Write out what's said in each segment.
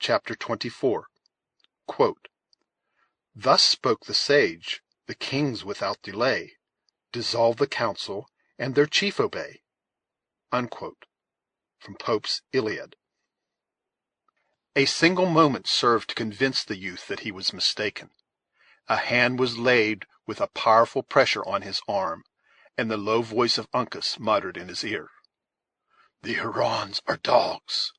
Chapter 24. Quote, "Thus spoke the sage, the kings without delay Dissolve the council, and their chief obey." Unquote. From Pope's Iliad. A single moment served to convince the youth that he was mistaken. A hand was laid with a powerful pressure on his arm, and the low voice of Uncas muttered in his ear, "The Hurons are dogs.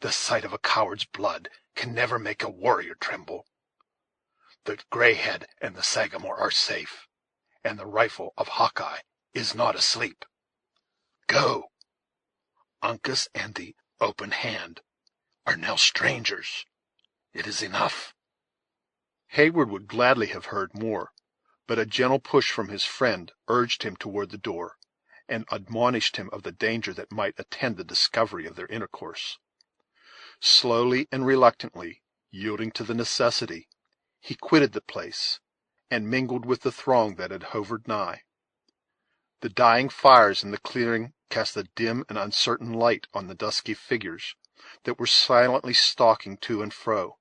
The sight of a coward's blood can never make a warrior tremble. The Grayhead and the Sagamore are safe, and the rifle of Hawkeye is not asleep. Go. Uncas and the Open Hand are now strangers. It is enough." Heyward would gladly have heard more, but a gentle push from his friend urged him toward the door, and admonished him of the danger that might attend the discovery of their intercourse. Slowly and reluctantly, yielding to the necessity, he quitted the place, and mingled with the throng that had hovered nigh. The dying fires in the clearing cast a dim and uncertain light on the dusky figures that were silently stalking to and fro,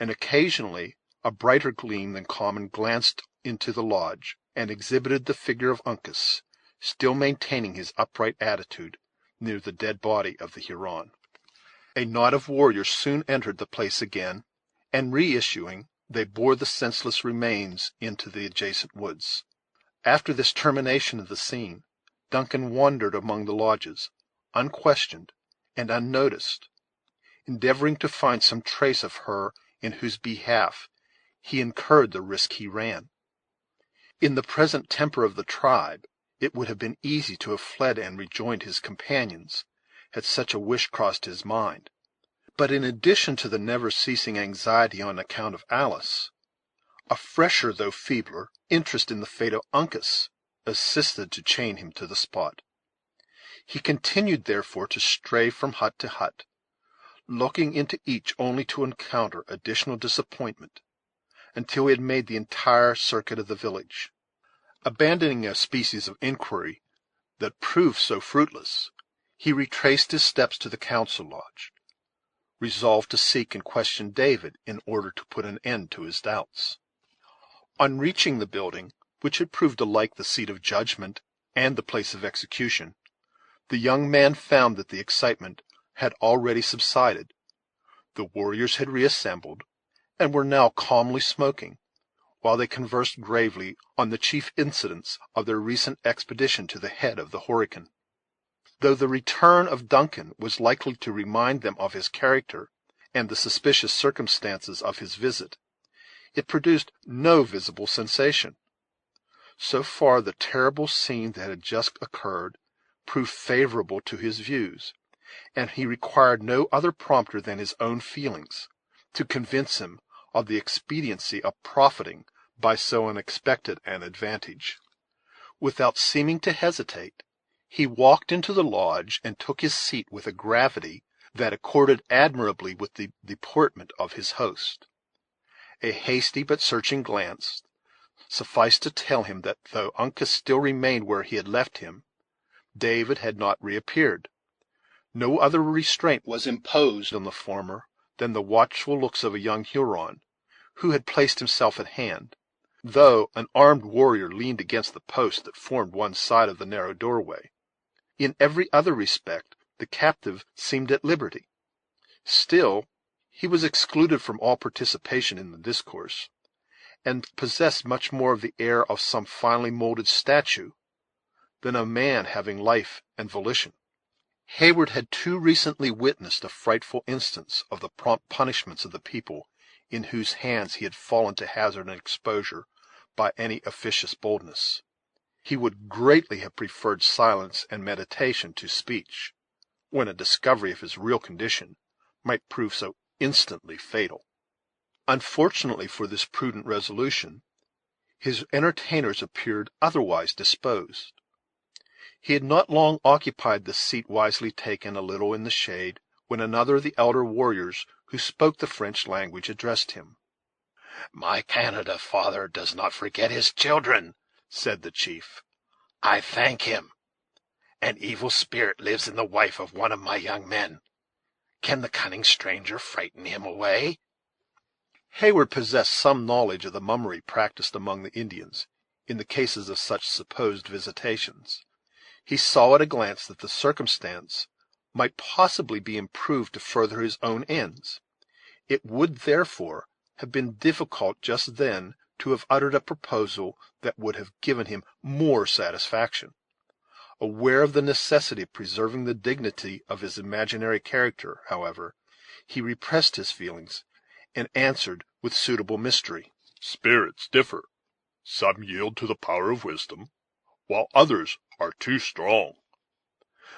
and occasionally a brighter gleam than common glanced into the lodge, and exhibited the figure of Uncas, still maintaining his upright attitude near the dead body of the Huron. A knot of warriors soon entered the place again, and reissuing, they bore the senseless remains into the adjacent woods. After this termination of the scene, Duncan wandered among the lodges, unquestioned and unnoticed, endeavoring to find some trace of her in whose behalf he incurred the risk he ran. In the present temper of the tribe, it would have been easy to have fled and rejoined his companions, had such a wish crossed his mind; but in addition to the never-ceasing anxiety on account of Alice, a fresher though feebler interest in the fate of Uncas assisted to chain him to the spot. He continued, therefore, to stray from hut to hut, looking into each only to encounter additional disappointment, until he had made the entire circuit of the village. Abandoning a species of inquiry that proved so fruitless, he retraced his steps to the council lodge, resolved to seek and question David in order to put an end to his doubts. On reaching the building, which had proved alike the seat of judgment and the place of execution, the young man found that the excitement had already subsided. The warriors had reassembled, and were now calmly smoking, while they conversed gravely on the chief incidents of their recent expedition to the head of the Horican. Though the return of Duncan was likely to remind them of his character and the suspicious circumstances of his visit, it produced no visible sensation. So far, the terrible scene that had just occurred proved favorable to his views, and he required no other prompter than his own feelings to convince him of the expediency of profiting by so unexpected an advantage. Without seeming to hesitate, he walked into the lodge and took his seat with a gravity that accorded admirably with the deportment of his host. A hasty but searching glance sufficed to tell him that though Uncas still remained where he had left him, David had not reappeared. No other restraint was imposed on the former than the watchful looks of a young Huron, who had placed himself at hand, though an armed warrior leaned against the post that formed one side of the narrow doorway. In every other respect the captive seemed at liberty. Still, he was excluded from all participation in the discourse, and possessed much more of the air of some finely molded statue than a man having life and volition. Heyward had too recently witnessed a frightful instance of the prompt punishments of the people in whose hands he had fallen to hazard an exposure by any officious boldness. He would greatly have preferred silence and meditation to speech, when a discovery of his real condition might prove so instantly fatal. Unfortunately for this prudent resolution, his entertainers appeared otherwise disposed. He had not long occupied the seat wisely taken a little in the shade, when another of the elder warriors who spoke the French language addressed him. "My Canada father does not forget his children," said the chief. "I thank him. An evil spirit lives in the wife of one of my young men. Can the cunning stranger frighten him away?" Hayward possessed some knowledge of the mummery practised among the Indians in the cases of such supposed visitations. He saw at a glance that the circumstance might possibly be improved to further his own ends. It would, therefore, have been difficult just then to have uttered a proposal that would have given him more satisfaction. Aware of the necessity of preserving the dignity of his imaginary character, however, he repressed his feelings, and answered with suitable mystery: "Spirits differ. Some yield to the power of wisdom, while others are too strong."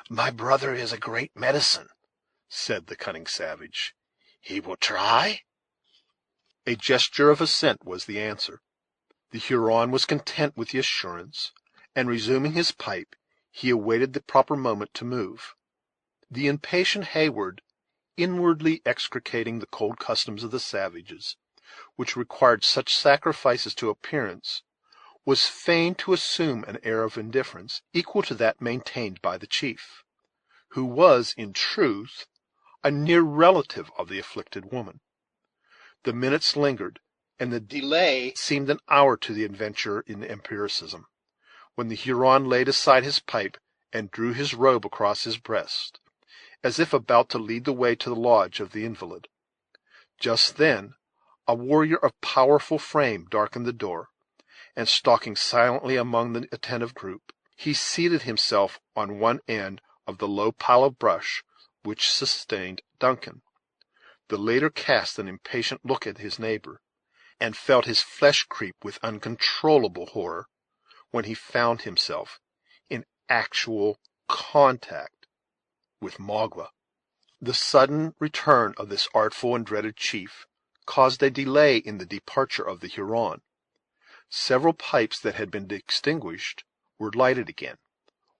"My brother is a great medicine," said the cunning savage. "He will try?" A gesture of assent was the answer. The Huron was content with the assurance, and, resuming his pipe, he awaited the proper moment to move. The impatient Hayward, inwardly execrating the cold customs of the savages, which required such sacrifices to appearance, was fain to assume an air of indifference equal to that maintained by the chief, who was, in truth, a near relative of the afflicted woman. The minutes lingered, and the delay seemed an hour to the adventurer in empiricism, when the Huron laid aside his pipe and drew his robe across his breast, as if about to lead the way to the lodge of the invalid. Just then a warrior of powerful frame darkened the door, and, stalking silently among the attentive group, he seated himself on one end of the low pile of brush which sustained Duncan. The latter cast an impatient look at his neighbor, and felt his flesh creep with uncontrollable horror when he found himself in actual contact with Magua. The sudden return of this artful and dreaded chief caused a delay in the departure of the Huron. Several pipes that had been extinguished were lighted again,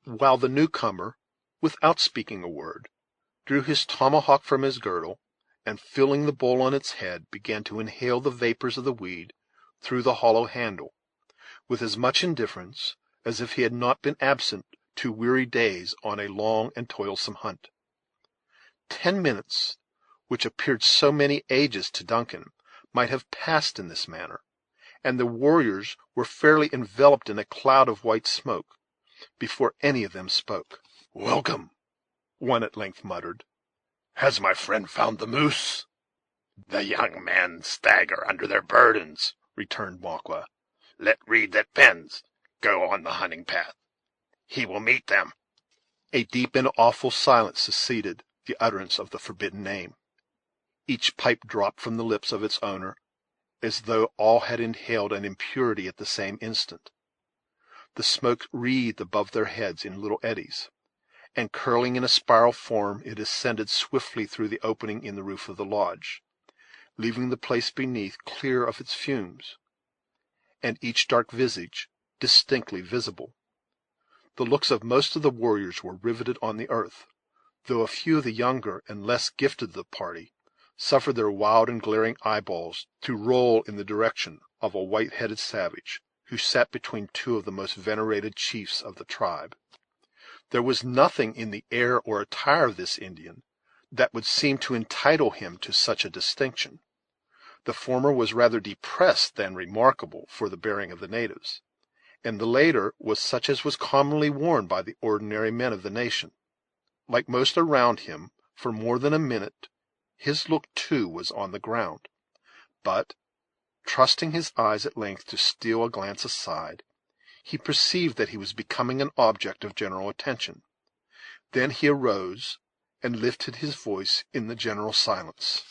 while the newcomer, without speaking a word, drew his tomahawk from his girdle, and, filling the bowl on its head, began to inhale the vapors of the weed through the hollow handle, with as much indifference as if he had not been absent 2 weary days on a long and toilsome hunt. 10 minutes, which appeared so many ages to Duncan, might have passed in this manner, and the warriors were fairly enveloped in a cloud of white smoke before any of them spoke. "Welcome," one at length muttered. "Has my friend found the moose?" "The young men stagger under their burdens," returned Magua. "Let Reed that bends go on the hunting path. He will meet them." A deep and awful silence succeeded the utterance of the forbidden name. Each pipe dropped from the lips of its owner, as though all had inhaled an impurity at the same instant. The smoke wreathed above their heads in little eddies, and, curling in a spiral form, it ascended swiftly through the opening in the roof of the lodge, leaving the place beneath clear of its fumes, and each dark visage distinctly visible. The looks of most of the warriors were riveted on the earth, though a few of the younger and less gifted of the party suffered their wild and glaring eyeballs to roll in the direction of a white-headed savage, who sat between 2 of the most venerated chiefs of the tribe. There was nothing in the air or attire of this Indian that would seem to entitle him to such a distinction. The former was rather depressed than remarkable for the bearing of the natives, and the latter was such as was commonly worn by the ordinary men of the nation. Like most around him, for more than a minute, his look too was on the ground, but, trusting his eyes at length to steal a glance aside, he perceived that he was becoming an object of general attention. Then he arose, and lifted his voice in the general silence.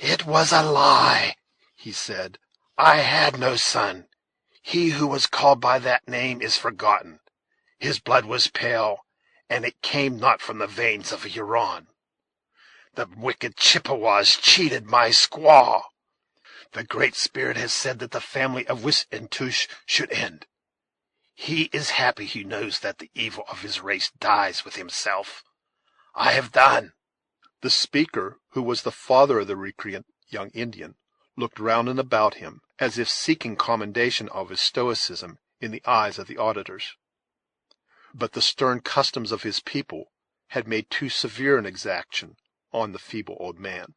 "It was a lie," he said. "I had no son. He who was called by that name is forgotten. His blood was pale, and it came not from the veins of a Huron. The wicked Chippewas cheated my squaw. The Great Spirit has said that the family of Wiss-and-Tush should end. He is happy who knows that the evil of his race dies with himself. I have done." The speaker, who was the father of the recreant young Indian, looked round and about him, as if seeking commendation of his stoicism in the eyes of the auditors. But the stern customs of his people had made too severe an exaction on the feeble old man.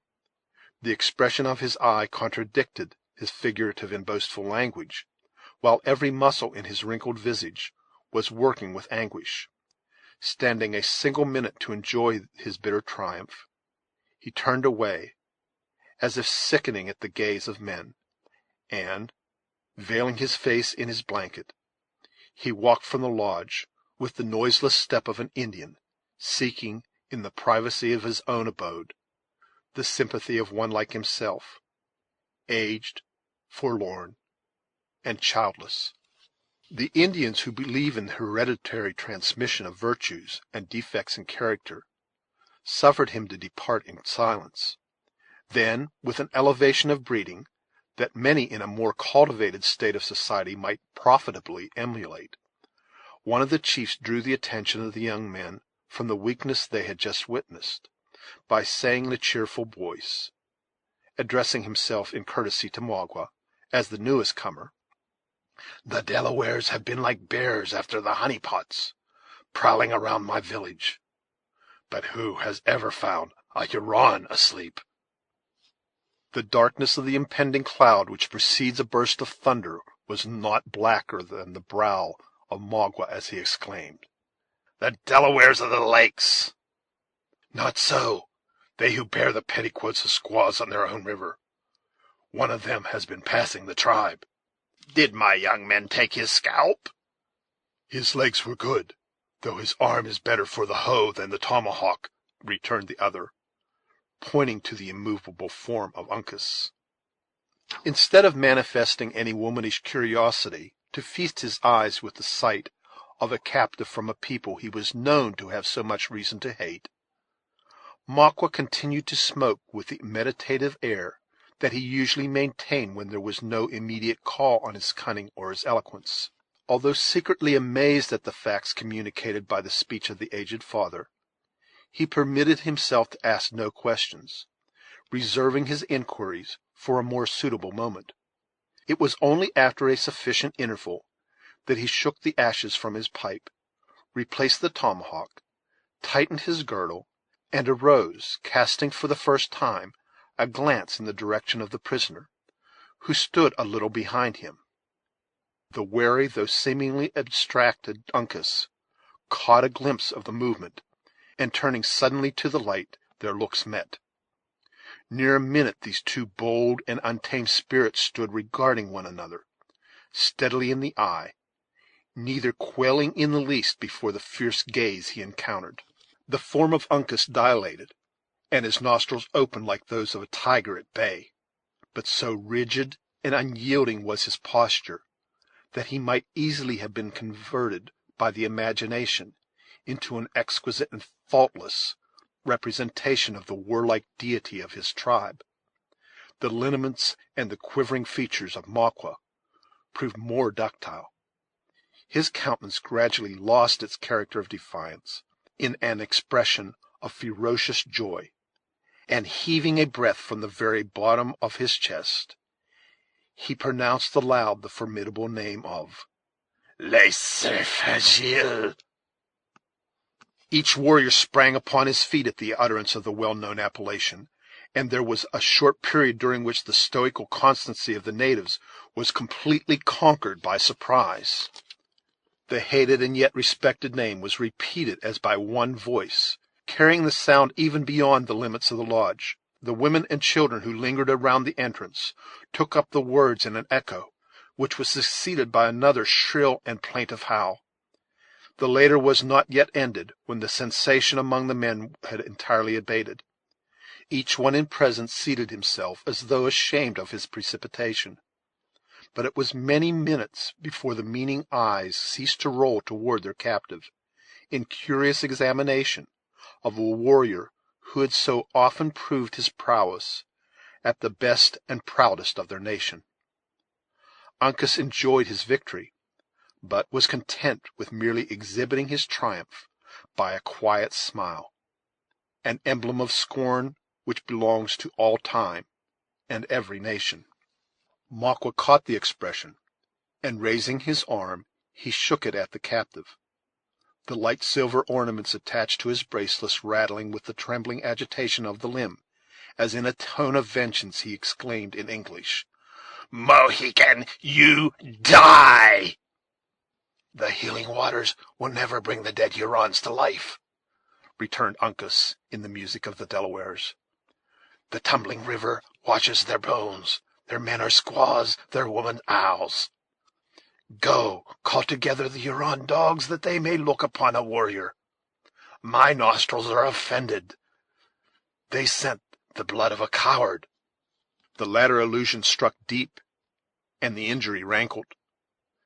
The expression of his eye contradicted his figurative and boastful language, while every muscle in his wrinkled visage was working with anguish. Standing a single minute to enjoy his bitter triumph, he turned away, as if sickening at the gaze of men, and, veiling his face in his blanket, he walked from the lodge with the noiseless step of an Indian, seeking, in the privacy of his own abode, the sympathy of one like himself, aged, forlorn, and childless. The Indians who believe in the hereditary transmission of virtues and defects in character suffered him to depart in silence. Then, with an elevation of breeding that many in a more cultivated state of society might profitably emulate, one of the chiefs drew the attention of the young men from the weakness they had just witnessed, by saying in a cheerful voice, addressing himself in courtesy to Magua, as the newest comer, "The Delawares have been like bears after the honey pots, prowling around my village. But who has ever found a Huron asleep?" The darkness of the impending cloud which precedes a burst of thunder was not blacker than the brow of Magua as he exclaimed, "The Delawares of the lakes!" "Not so, they who bear the petticoats of squaws on their own river. One of them has been passing the tribe." "Did my young men take his scalp?" "His legs were good, though his arm is better for the hoe than the tomahawk," returned the other, pointing to the immovable form of Uncas. Instead of manifesting any womanish curiosity to feast his eyes with the sight of a captive from a people he was known to have so much reason to hate, Magua continued to smoke with the meditative air that he usually maintained when there was no immediate call on his cunning or his eloquence. Although secretly amazed at the facts communicated by the speech of the aged father, he permitted himself to ask no questions, reserving his inquiries for a more suitable moment. It was only after a sufficient interval that he shook the ashes from his pipe, replaced the tomahawk, tightened his girdle, and arose, casting for the first time a glance in the direction of the prisoner, who stood a little behind him. The wary, though seemingly abstracted Uncas caught a glimpse of the movement, and turning suddenly to the light, their looks met. Near a minute these two bold and untamed spirits stood regarding one another, steadily in the eye, neither quailing in the least before the fierce gaze he encountered. The form of Uncas dilated, and his nostrils opened like those of a tiger at bay, but so rigid and unyielding was his posture that he might easily have been converted by the imagination into an exquisite and faultless representation of the warlike deity of his tribe. The lineaments and the quivering features of Magua proved more ductile. His countenance gradually lost its character of defiance in an expression of ferocious joy, and heaving a breath from the very bottom of his chest, he pronounced aloud the formidable name of Les Serfagils. Each warrior sprang upon his feet at the utterance of the well-known appellation, and there was a short period during which the stoical constancy of the natives was completely conquered by surprise. The hated and yet respected name was repeated as by one voice, carrying the sound even beyond the limits of the lodge. The women and children who lingered around the entrance took up the words in an echo, which was succeeded by another shrill and plaintive howl. The latter was not yet ended when the sensation among the men had entirely abated. Each one in presence seated himself as though ashamed of his precipitation. But it was many minutes before the meaning eyes ceased to roll toward their captive, in curious examination of a warrior who had so often proved his prowess at the best and proudest of their nation. Uncas enjoyed his victory, but was content with merely exhibiting his triumph by a quiet smile, an emblem of scorn which belongs to all time and every nation. Magua caught the expression, and raising his arm, he shook it at the captive. the light silver ornaments attached to his bracelets rattling with the trembling agitation of the limb, as in a tone of vengeance he exclaimed in English, "Mohican, you die!" "The healing waters will never bring the dead Hurons to life," returned Uncas in the music of the Delawares. "The tumbling river washes their bones. Their men are squaws, their women owls. Go, call together the Huron dogs, that they may look upon a warrior. My nostrils are offended. They scent the blood of a coward." The latter allusion struck deep, and the injury rankled.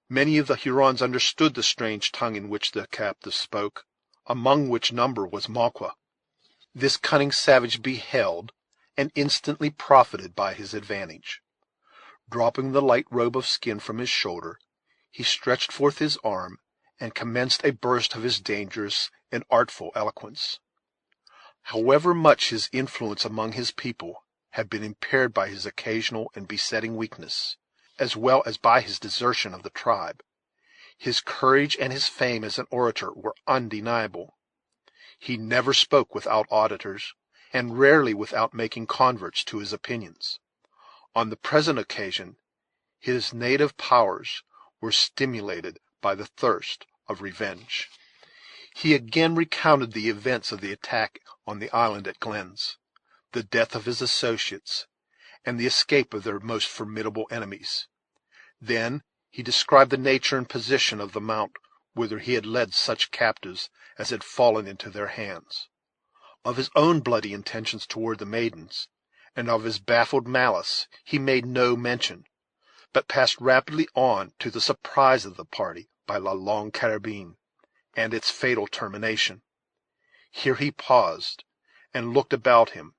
Many of the Hurons understood the strange tongue in which the captive spoke, among which number was Maqua. This cunning savage beheld, and instantly profited by his advantage. Dropping the light robe of skin from his shoulder, he stretched forth his arm, and commenced a burst of his dangerous and artful eloquence. However much his influence among his people had been impaired by his occasional and besetting weakness, as well as by his desertion of the tribe, his courage and his fame as an orator were undeniable. He never spoke without auditors, and rarely without making converts to his opinions. On the present occasion his native powers were stimulated by the thirst of revenge. He again recounted the events of the attack on the island at Glenn's, the death of his associates, and the escape of their most formidable enemies. Then he described the nature and position of the mount whither he had led such captives as had fallen into their hands. Of his own bloody intentions toward the maidens, and of his baffled malice, he made no mention, but passed rapidly on to the surprise of the party by La Longue Carabine, and its fatal termination. Here he paused, and looked about him,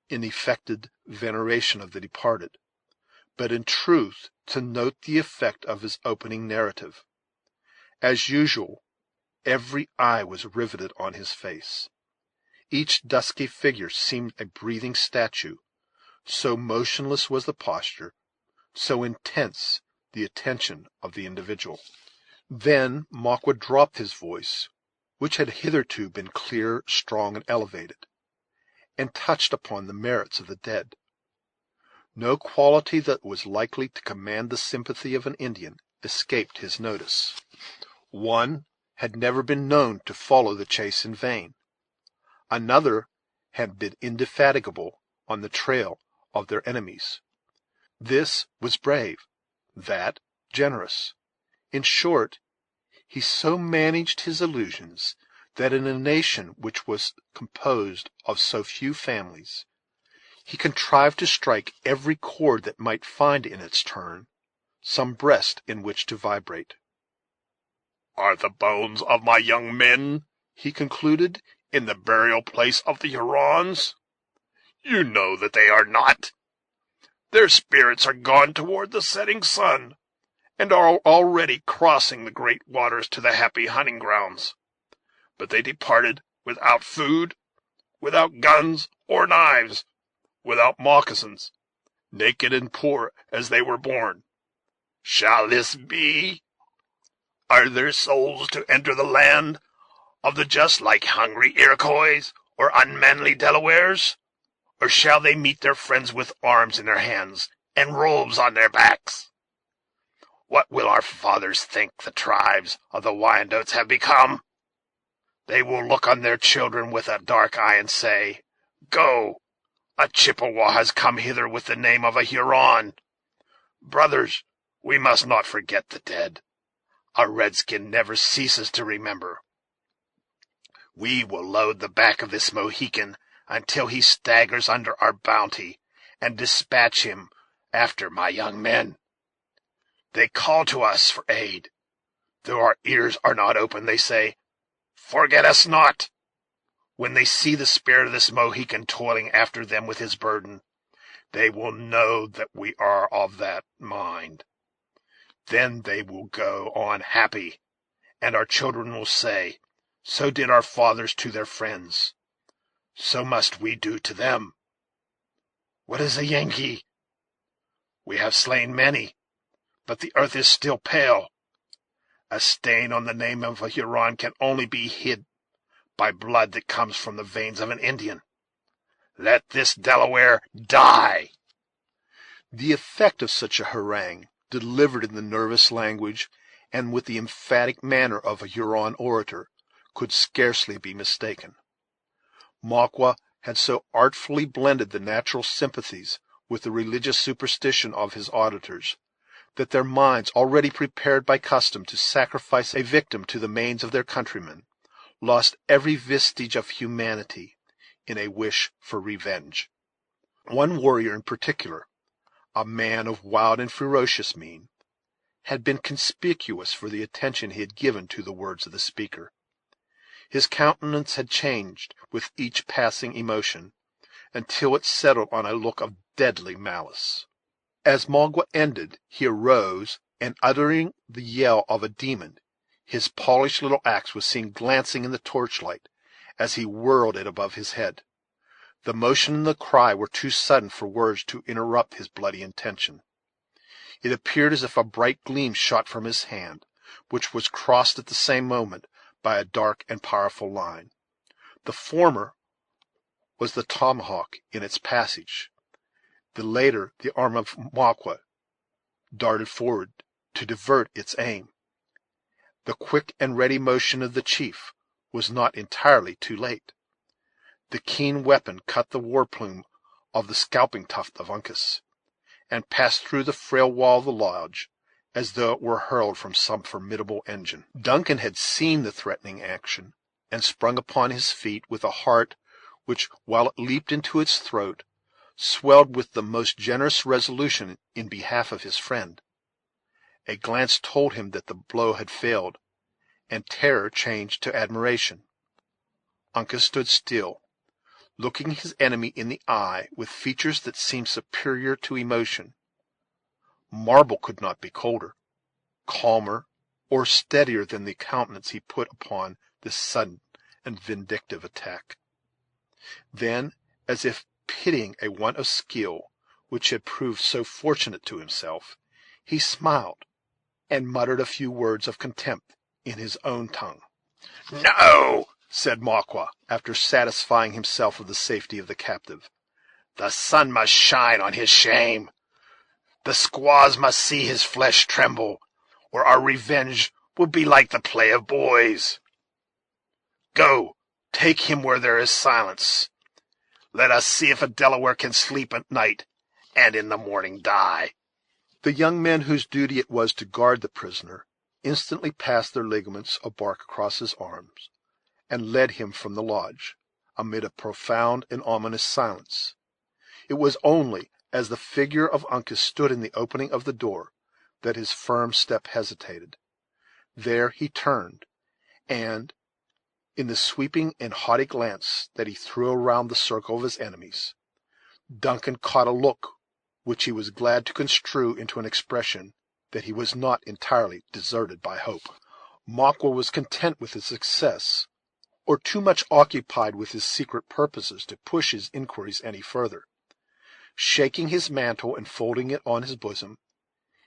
in affected veneration of the departed, but in truth to note the effect of his opening narrative. As usual, every eye was riveted on his face. Each dusky figure seemed a breathing statue, so motionless was the posture, so intense the attention of the individual. Then Maqua dropped his voice, which had hitherto been clear, strong, and elevated, and touched upon the merits of the dead. No quality that was likely to command the sympathy of an Indian escaped his notice. One had never been known to follow the chase in vain. Another had been indefatigable on the trail of their enemies. This was brave, that generous. In short, he so managed his illusions that in a nation which was composed of so few families, he contrived to strike every chord that might find in its turn some breast in which to vibrate. "Are the bones of my young men," he concluded, "in the burial place of the Hurons? You know that they are not. Their spirits are gone toward the setting sun, and are already crossing the great waters to the happy hunting grounds. But they departed without food, without guns or knives, without moccasins, naked and poor as they were born. Shall this be? Are their souls to enter the land of the just like hungry Iroquois or unmanly Delawares? Or shall they meet their friends with arms in their hands and robes on their backs? What will our fathers think the tribes of the Wyandots have become? They will look on their children with a dark eye and say, 'Go, a Chippewa has come hither with the name of a Huron.' Brothers, we must not forget the dead. A redskin never ceases to remember. We will load the back of this Mohican until he staggers under our bounty, and dispatch him after my young men. They call to us for aid. Though our ears are not open, they say, 'Forget us not.' When they see the spirit of this Mohican toiling after them with his burden, they will know that we are of that mind. Then they will go on happy, and our children will say, 'So did our fathers to their friends. So must we do to them.' What is a Yankee? We have slain many, but the earth is still pale. A stain on the name of a Huron can only be hid by blood that comes from the veins of an Indian. Let this Delaware die." The effect of such a harangue, delivered in the nervous language and with the emphatic manner of a Huron orator, could scarcely be mistaken. Maqua had so artfully blended the natural sympathies with the religious superstition of his auditors, that their minds, already prepared by custom to sacrifice a victim to the manes of their countrymen, lost every vestige of humanity in a wish for revenge. One warrior in particular, a man of wild and ferocious mien, had been conspicuous for the attention he had given to the words of the speaker. His countenance had changed with each passing emotion, until it settled on a look of deadly malice. As Magua ended, he arose, and, uttering the yell of a demon, his polished little axe was seen glancing in the torchlight as he whirled it above his head. The motion and the cry were too sudden for words to interrupt his bloody intention. It appeared as if a bright gleam shot from his hand, which was crossed at the same moment by a dark and powerful line. The former was the tomahawk in its passage; the later the arm of Maqua darted forward to divert its aim. The quick and ready motion of the chief was not entirely too late. The keen weapon cut the war plume of the scalping tuft of Uncas, and passed through the frail wall of the lodge as though it were hurled from some formidable engine. Duncan had seen the threatening action, and sprung upon his feet with a heart which, while it leaped into its throat, swelled with the most generous resolution in behalf of his friend. A glance told him that the blow had failed, and terror changed to admiration. Uncas stood still, looking his enemy in the eye with features that seemed superior to emotion. Marble could not be colder, calmer, or steadier than the countenance he put upon this sudden and vindictive attack. Then, as if pitying a want of skill which had proved so fortunate to himself, he smiled, and muttered a few words of contempt in his own tongue. "No," said Maqua, after satisfying himself of the safety of the captive. "The sun must shine on his shame. The squaws must see his flesh tremble, or our revenge will be like the play of boys. Go, take him where there is silence. Let us see if a Delaware can sleep at night, and in the morning die." The young men whose duty it was to guard the prisoner instantly passed their ligaments of bark across his arms, and led him from the lodge, amid a profound and ominous silence. It was only as the figure of Uncas stood in the opening of the door that his firm step hesitated. There he turned, and, in the sweeping and haughty glance that he threw around the circle of his enemies, Duncan caught a look which he was glad to construe into an expression that he was not entirely deserted by hope. Maqua was content with his success, or too much occupied with his secret purposes to push his inquiries any further. Shaking his mantle and folding it on his bosom,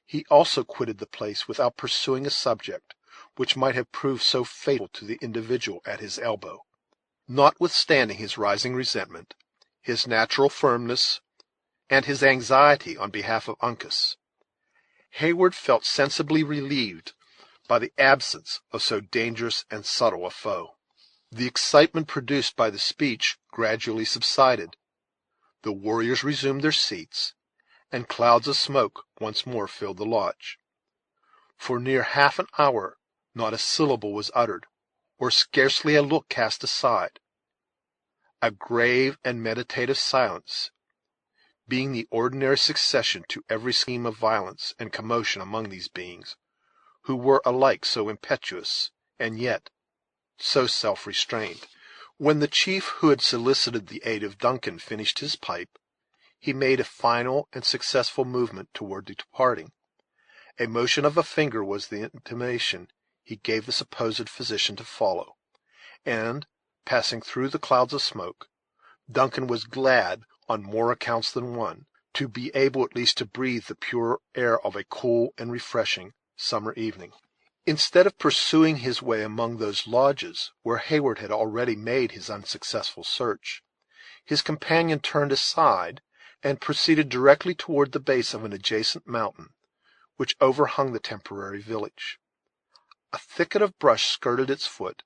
he also quitted the place without pursuing a subject which might have proved so fatal to the individual at his elbow. Notwithstanding his rising resentment, his natural firmness, and his anxiety on behalf of Uncas, Heyward felt sensibly relieved by the absence of so dangerous and subtle a foe. The excitement produced by the speech gradually subsided. The warriors resumed their seats, and clouds of smoke once more filled the lodge. For near half an hour not a syllable was uttered, or scarcely a look cast aside. A grave and meditative silence, being the ordinary succession to every scheme of violence and commotion among these beings, who were alike so impetuous and yet so self-restrained. When the chief who had solicited the aid of Duncan finished his pipe, he made a final and successful movement toward departing. A motion of a finger was the intimation he gave the supposed physician to follow, and, passing through the clouds of smoke, Duncan was glad, on more accounts than one, to be able at least to breathe the pure air of a cool and refreshing summer evening. Instead of pursuing his way among those lodges where Heyward had already made his unsuccessful search, his companion turned aside and proceeded directly toward the base of an adjacent mountain, which overhung the temporary village. A thicket of brush skirted its foot,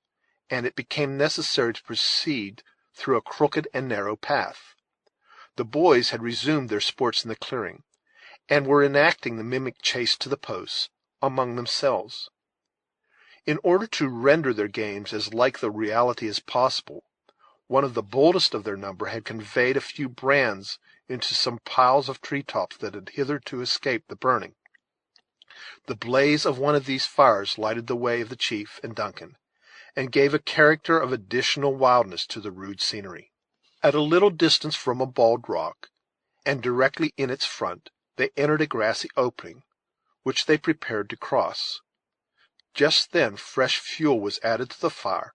and it became necessary to proceed through a crooked and narrow path. The boys had resumed their sports in the clearing, and were enacting the mimic chase to the posts among themselves. In order to render their games as like the reality as possible, one of the boldest of their number had conveyed a few brands into some piles of tree tops that had hitherto escaped the burning. The blaze of one of these fires lighted the way of the chief and Duncan, and gave a character of additional wildness to the rude scenery. At a little distance from a bald rock, and directly in its front, they entered a grassy opening, which they prepared to cross. Just then fresh fuel was added to the fire,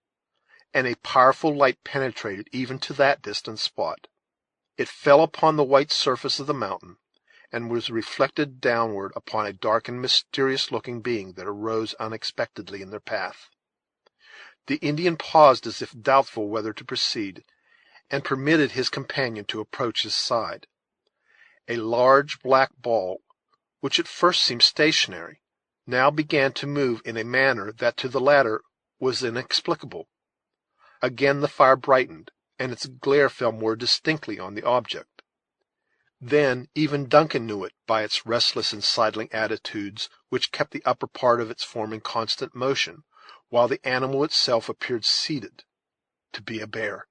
and a powerful light penetrated even to that distant spot. It fell upon the white surface of the mountain, and was reflected downward upon a dark and mysterious-looking being that arose unexpectedly in their path. The Indian paused as if doubtful whether to proceed, and permitted his companion to approach his side. A large black ball, which at first seemed stationary, now began to move in a manner that to the latter was inexplicable. Again the fire brightened, and its glare fell more distinctly on the object. Then even Duncan knew it by its restless and sidling attitudes, which kept the upper part of its form in constant motion, while the animal itself appeared seated to be a bear.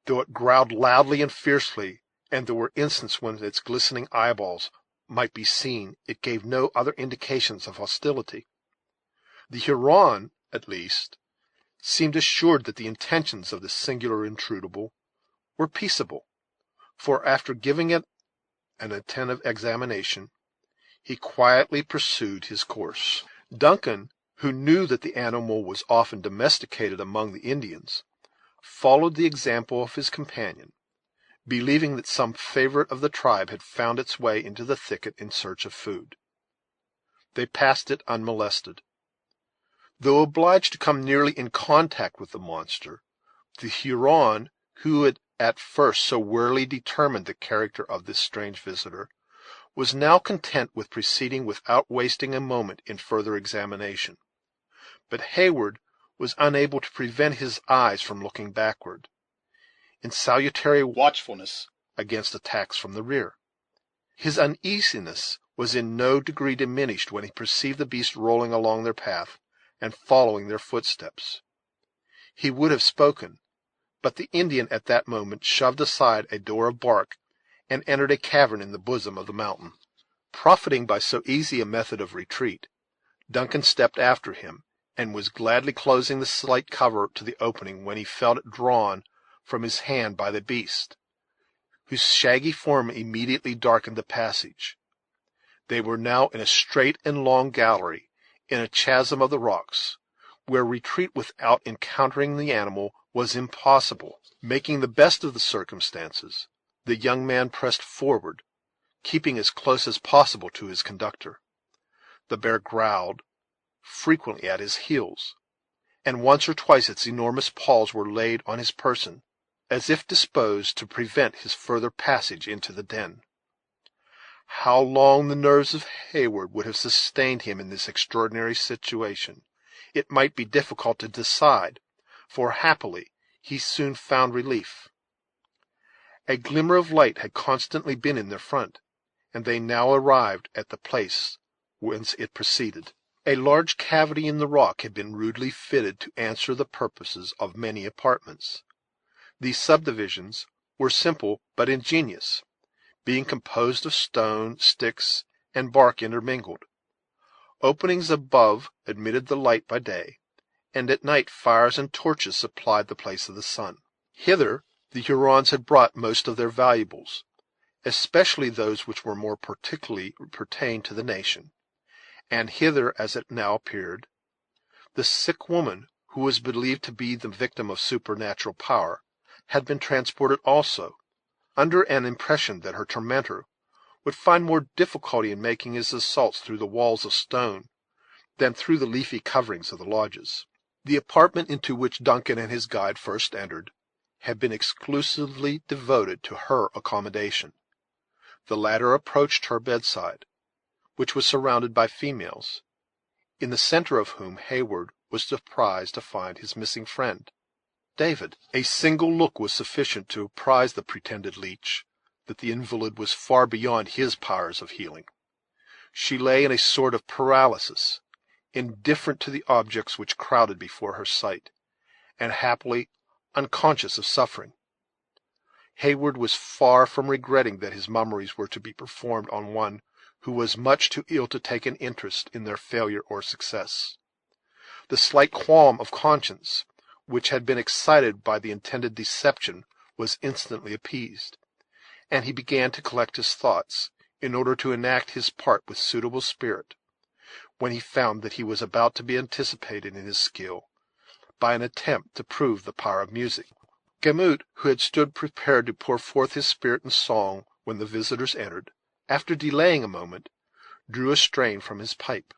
Though it growled loudly and fiercely, and there were instants when its glistening eyeballs might be seen, it gave no other indications of hostility. The Huron, at least, seemed assured that the intentions of this singular intrudible were peaceable, for, after giving it an attentive examination, he quietly pursued his course. Duncan, who knew that the animal was often domesticated among the Indians, followed the example of his companion, believing that some favorite of the tribe had found its way into the thicket in search of food. They passed it unmolested. Though obliged to come nearly in contact with the monster, the Huron, who had at first so warily determined the character of this strange visitor, was now content with proceeding without wasting a moment in further examination. But Heyward was unable to prevent his eyes from looking backward, in salutary watchfulness against attacks from the rear. His uneasiness was in no degree diminished when he perceived the beast rolling along their path, and following their footsteps. He would have spoken, but the Indian at that moment shoved aside a door of bark, and entered a cavern in the bosom of the mountain. Profiting by so easy a method of retreat, Duncan stepped after him, and was gladly closing the slight cover to the opening when he felt it drawn from his hand by the beast, whose shaggy form immediately darkened the passage. They were now in a straight and long gallery, in a chasm of the rocks, where retreat without encountering the animal was impossible. Making the best of the circumstances, the young man pressed forward, keeping as close as possible to his conductor. The bear growled frequently at his heels, and once or twice its enormous paws were laid on his person, as if disposed to prevent his further passage into the den. How long the nerves of Heyward would have sustained him in this extraordinary situation, it might be difficult to decide, for happily he soon found relief. A glimmer of light had constantly been in their front, and they now arrived at the place whence it proceeded. A large cavity in the rock had been rudely fitted to answer the purposes of many apartments. These subdivisions were simple but ingenious, being composed of stone, sticks, and bark intermingled. Openings above admitted the light by day, and at night fires and torches supplied the place of the sun. Hither the Hurons had brought most of their valuables, especially those which were more particularly pertained to the nation, and hither, as it now appeared, the sick woman, who was believed to be the victim of supernatural power, had been transported also, under an impression that her tormentor would find more difficulty in making his assaults through the walls of stone than through the leafy coverings of the lodges. The apartment into which Duncan and his guide first entered had been exclusively devoted to her accommodation. The latter approached her bedside, which was surrounded by females, in the center of whom Heyward was surprised to find his missing friend, David. A single look was sufficient to apprise the pretended leech that the invalid was far beyond his powers of healing. She lay in a sort of paralysis, indifferent to the objects which crowded before her sight, and happily unconscious of suffering. Heyward was far from regretting that his mummeries were to be performed on one who was much too ill to take an interest in their failure or success. The slight qualm of conscience which had been excited by the intended deception was instantly appeased, and he began to collect his thoughts, in order to enact his part with suitable spirit, when he found that he was about to be anticipated in his skill by an attempt to prove the power of music. Gamut, who had stood prepared to pour forth his spirit in song when the visitors entered, after delaying a moment, drew a strain from his pipe,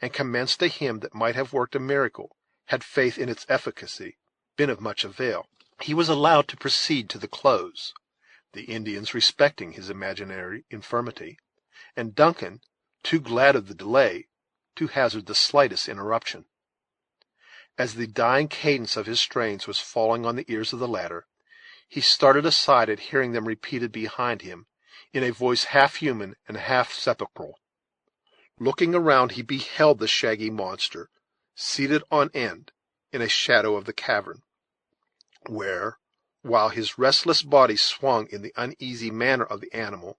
and commenced a hymn that might have worked a miracle, had faith in its efficacy been of much avail. He was allowed to proceed to the close, the Indians respecting his imaginary infirmity, and Duncan too glad of the delay to hazard the slightest interruption. As the dying cadence of his strains was falling on the ears of the latter, he started aside at hearing them repeated behind him in a voice half human and half sepulchral. Looking around, he beheld the shaggy monster seated on end in a shadow of the cavern, where, while his restless body swung in the uneasy manner of the animal,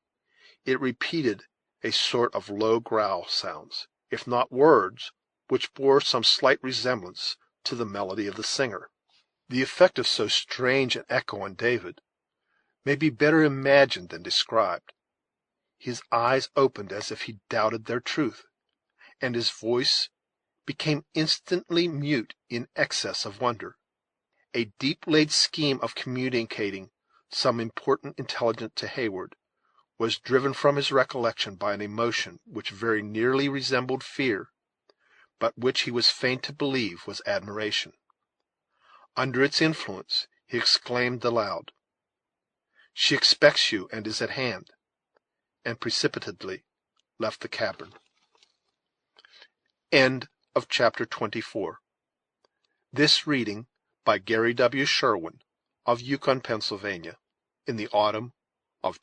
it repeated a sort of low growl sounds, if not words, which bore some slight resemblance to the melody of the singer. The effect of so strange an echo on David may be better imagined than described. His eyes opened as if he doubted their truth, and his voice became instantly mute in excess of wonder. A deep-laid scheme of communicating some important intelligence to Heyward was driven from his recollection by an emotion which very nearly resembled fear, but which he was fain to believe was admiration. Under its influence he exclaimed aloud, "She expects you and is at hand," and precipitately left the cavern. End of chapter 24. This reading by Gary W. Sherwin of Yukon, Pennsylvania, in the autumn of